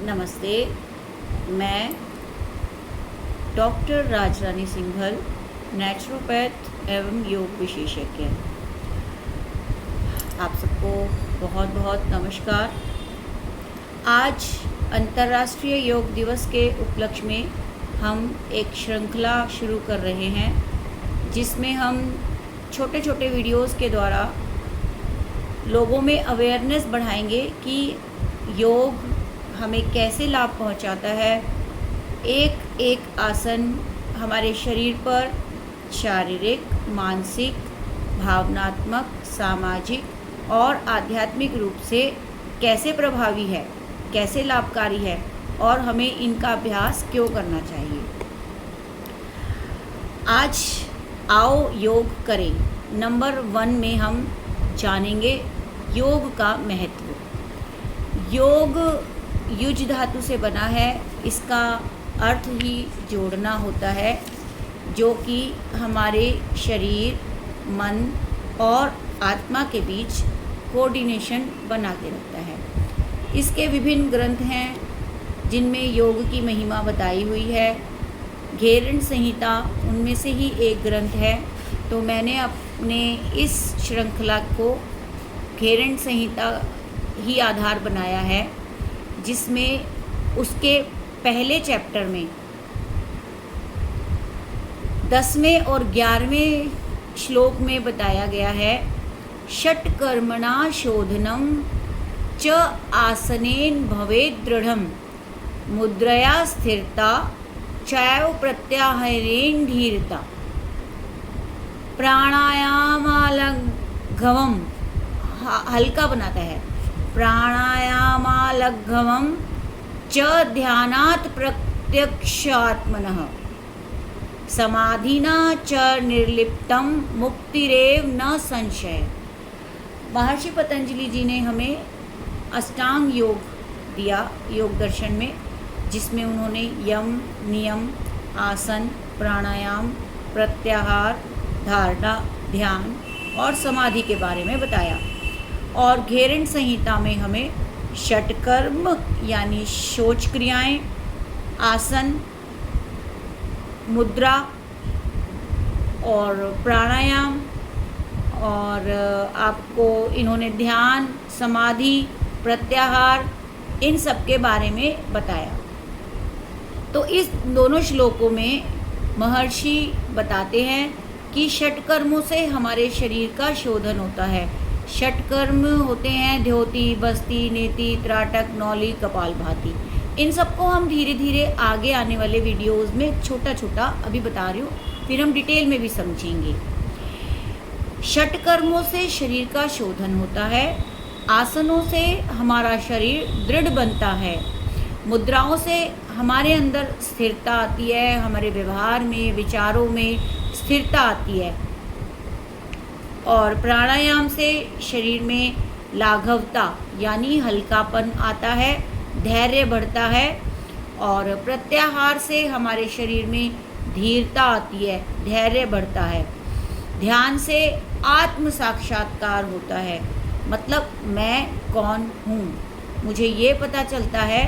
नमस्ते। मैं डॉक्टर राजरानी सिंघल, नेचुरोपैथ एवं योग विशेषज्ञ। आप सबको बहुत बहुत नमस्कार। आज अंतर्राष्ट्रीय योग दिवस के उपलक्ष्य में हम एक श्रृंखला शुरू कर रहे हैं, जिसमें हम छोटे छोटे वीडियोस के द्वारा लोगों में अवेयरनेस बढ़ाएंगे कि योग हमें कैसे लाभ पहुंचाता है। एक एक आसन हमारे शरीर पर शारीरिक, मानसिक, भावनात्मक, सामाजिक और आध्यात्मिक रूप से कैसे प्रभावी है, कैसे लाभकारी है और हमें इनका अभ्यास क्यों करना चाहिए। आज आओ योग करें। नंबर 1 में हम जानेंगे योग का महत्व। योग युज धातु से बना है। इसका अर्थ ही जोड़ना होता है, जो कि हमारे शरीर, मन और आत्मा के बीच कोऑर्डिनेशन बना के रखता है। इसके विभिन्न ग्रंथ हैं जिनमें योग की महिमा बताई हुई है। घेरण संहिता उनमें से ही एक ग्रंथ है। तो मैंने अपने इस श्रृंखला को घेरण संहिता ही आधार बनाया है, जिसमें उसके पहले चैप्टर में 10वें और 11वें श्लोक में बताया गया है, षट्कर्मणा शोधनम च आसनेन भवेत् दृढ़म मुद्रया स्थिरता चैव प्रत्याहारेण धीरता प्राणायामालघवम हल्का बनाता है। प्राणायामालघवम च ध्यानात् प्रत्यक्षात्मनः समाधिना च निर्लिप्तम मुक्तिरेव न संशय। महर्षि पतंजलि जी ने हमें अष्टांग योग दिया योग दर्शन में, जिसमें उन्होंने यम, नियम, आसन, प्राणायाम, प्रत्याहार, धारणा, ध्यान और समाधि के बारे में बताया। और घेरण संहिता में हमें षटकर्म यानी शौच क्रियाएं, आसन, मुद्रा और प्राणायाम और आपको इन्होंने ध्यान, समाधि, प्रत्याहार इन सब के बारे में बताया। तो इस दोनों श्लोकों में महर्षि बताते हैं कि षटकर्मों से हमारे शरीर का शोधन होता है। षटकर्म होते हैं द्योति, बस्ती, नेति, त्राटक, नौली, कपालभाति। इन सबको हम धीरे धीरे आगे आने वाले वीडियोस में छोटा छोटा अभी बता रही हूँ, फिर हम डिटेल में भी समझेंगे। षटकर्मों से शरीर का शोधन होता है। आसनों से हमारा शरीर दृढ़ बनता है। मुद्राओं से हमारे अंदर स्थिरता आती है, हमारे व्यवहार में, विचारों में स्थिरता आती है। और प्राणायाम से शरीर में लाघवता यानी हल्कापन आता है, धैर्य बढ़ता है। और प्रत्याहार से हमारे शरीर में धीरता आती है, धैर्य बढ़ता है। ध्यान से आत्म साक्षात्कार होता है, मतलब मैं कौन हूँ, मुझे ये पता चलता है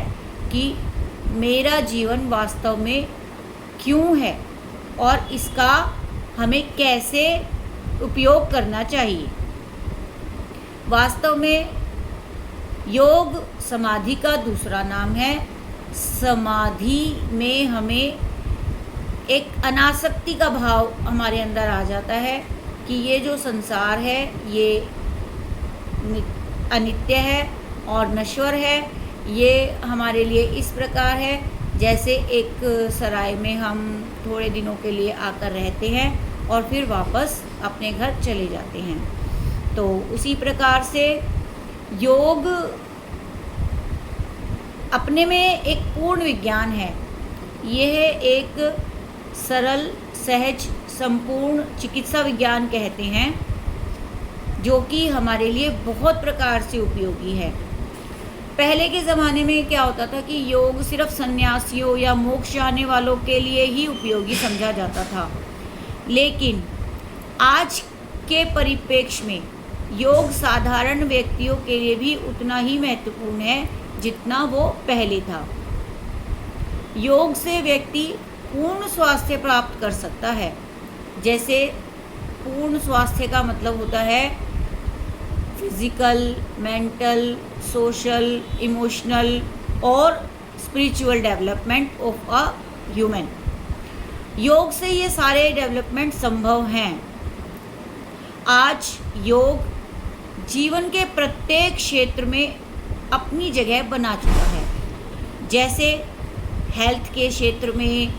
कि मेरा जीवन वास्तव में क्यों है और इसका हमें कैसे उपयोग करना चाहिए। वास्तव में योग समाधि का दूसरा नाम है। समाधि में हमें एक अनासक्ति का भाव हमारे अंदर आ जाता है कि ये जो संसार है ये अनित्य है और नश्वर है। ये हमारे लिए इस प्रकार है जैसे एक सराय में हम थोड़े दिनों के लिए आकर रहते हैं और फिर वापस अपने घर चले जाते हैं। तो उसी प्रकार से योग अपने में एक पूर्ण विज्ञान है। यह एक सरल, सहज, संपूर्ण चिकित्सा विज्ञान कहते हैं, जो कि हमारे लिए बहुत प्रकार से उपयोगी है। पहले के ज़माने में क्या होता था कि योग सिर्फ सन्यासियों या मोक्ष जाने वालों के लिए ही उपयोगी समझा जाता था, लेकिन आज के परिप्रेक्ष्य में योग साधारण व्यक्तियों के लिए भी उतना ही महत्वपूर्ण है, जितना वो पहले था। योग से व्यक्ति पूर्ण स्वास्थ्य प्राप्त कर सकता है। जैसे पूर्ण स्वास्थ्य का मतलब होता है फिजिकल, मेंटल, सोशल, इमोशनल और spiritual development of a human. योग से ये सारे डेवलपमेंट संभव हैं। आज योग जीवन के प्रत्येक क्षेत्र में अपनी जगह बना चुका है। जैसे हेल्थ के क्षेत्र में,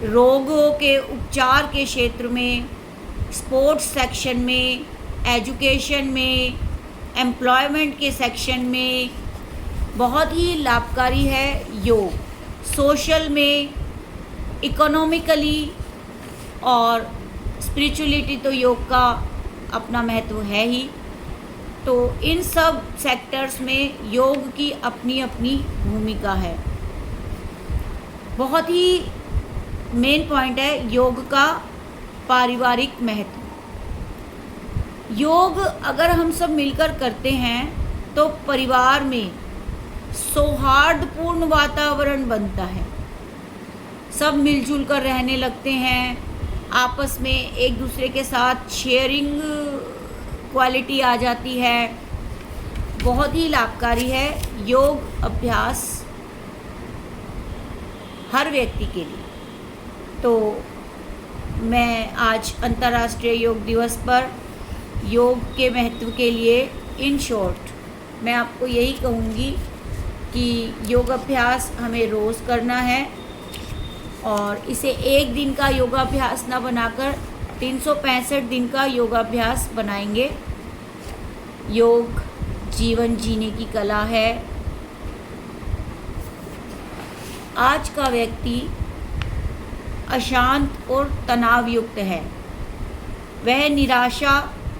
रोगों के उपचार के क्षेत्र में, स्पोर्ट्स सेक्शन में, एजुकेशन में, एम्प्लॉयमेंट के सेक्शन में बहुत ही लाभकारी है योग। सोशल में, इकोनॉमिकली और स्पिरिचुअलिटी तो योग का अपना महत्व है ही। तो इन सब सेक्टर्स में योग की अपनी अपनी भूमिका है। बहुत ही मेन पॉइंट है योग का पारिवारिक महत्व। योग अगर हम सब मिलकर करते हैं तो परिवार में सौहार्दपूर्ण वातावरण बनता है। सब मिलजुल कर रहने लगते हैं, आपस में एक दूसरे के साथ शेयरिंग क्वालिटी आ जाती है। बहुत ही लाभकारी है योग अभ्यास हर व्यक्ति के लिए। तो मैं आज अंतर्राष्ट्रीय योग दिवस पर योग के महत्व के लिए इन शॉर्ट मैं आपको यही कहूँगी कि योग अभ्यास हमें रोज़ करना है और इसे एक दिन का योगाभ्यास ना बनाकर 365 दिन का योगाभ्यास बनाएंगे। योग जीवन जीने की कला है। आज का व्यक्ति अशांत और तनावयुक्त है। वह निराशा,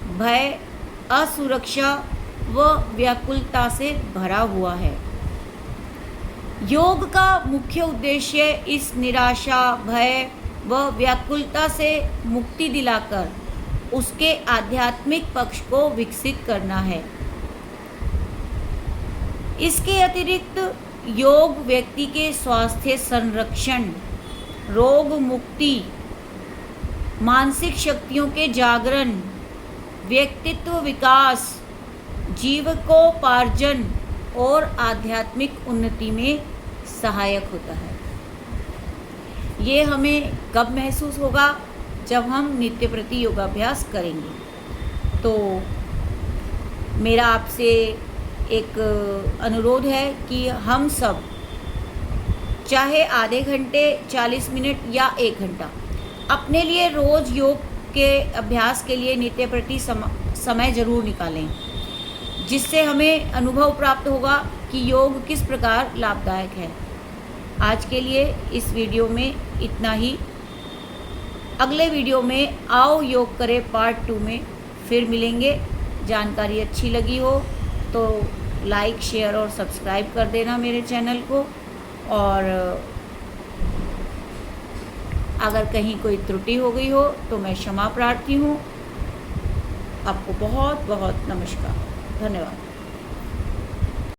भय, असुरक्षा व व्याकुलता से भरा हुआ है। योग का मुख्य उद्देश्य इस निराशा, भय व व्याकुलता से मुक्ति दिलाकर उसके आध्यात्मिक पक्ष को विकसित करना है। इसके अतिरिक्त योग व्यक्ति के स्वास्थ्य संरक्षण, रोग मुक्ति, मानसिक शक्तियों के जागरण, व्यक्तित्व विकास, जीविकोपार्जन और आध्यात्मिक उन्नति में सहायक होता है। ये हमें कब महसूस होगा? जब हम नित्य प्रति योगाभ्यास करेंगे। तो मेरा आपसे एक अनुरोध है कि हम सब चाहे आधे घंटे, 40 मिनट या 1 घंटा अपने लिए रोज़ योग के अभ्यास के लिए नित्य प्रति समय ज़रूर निकालें, जिससे हमें अनुभव प्राप्त होगा कि योग किस प्रकार लाभदायक है। आज के लिए इस वीडियो में इतना ही। अगले वीडियो में आओ योग करें पार्ट 2 में फिर मिलेंगे। जानकारी अच्छी लगी हो तो लाइक, शेयर और सब्सक्राइब कर देना मेरे चैनल को। और अगर कहीं कोई त्रुटि हो गई हो तो मैं क्षमा प्रार्थी हूँ। आपको बहुत बहुत नमस्कार, धन्यवाद।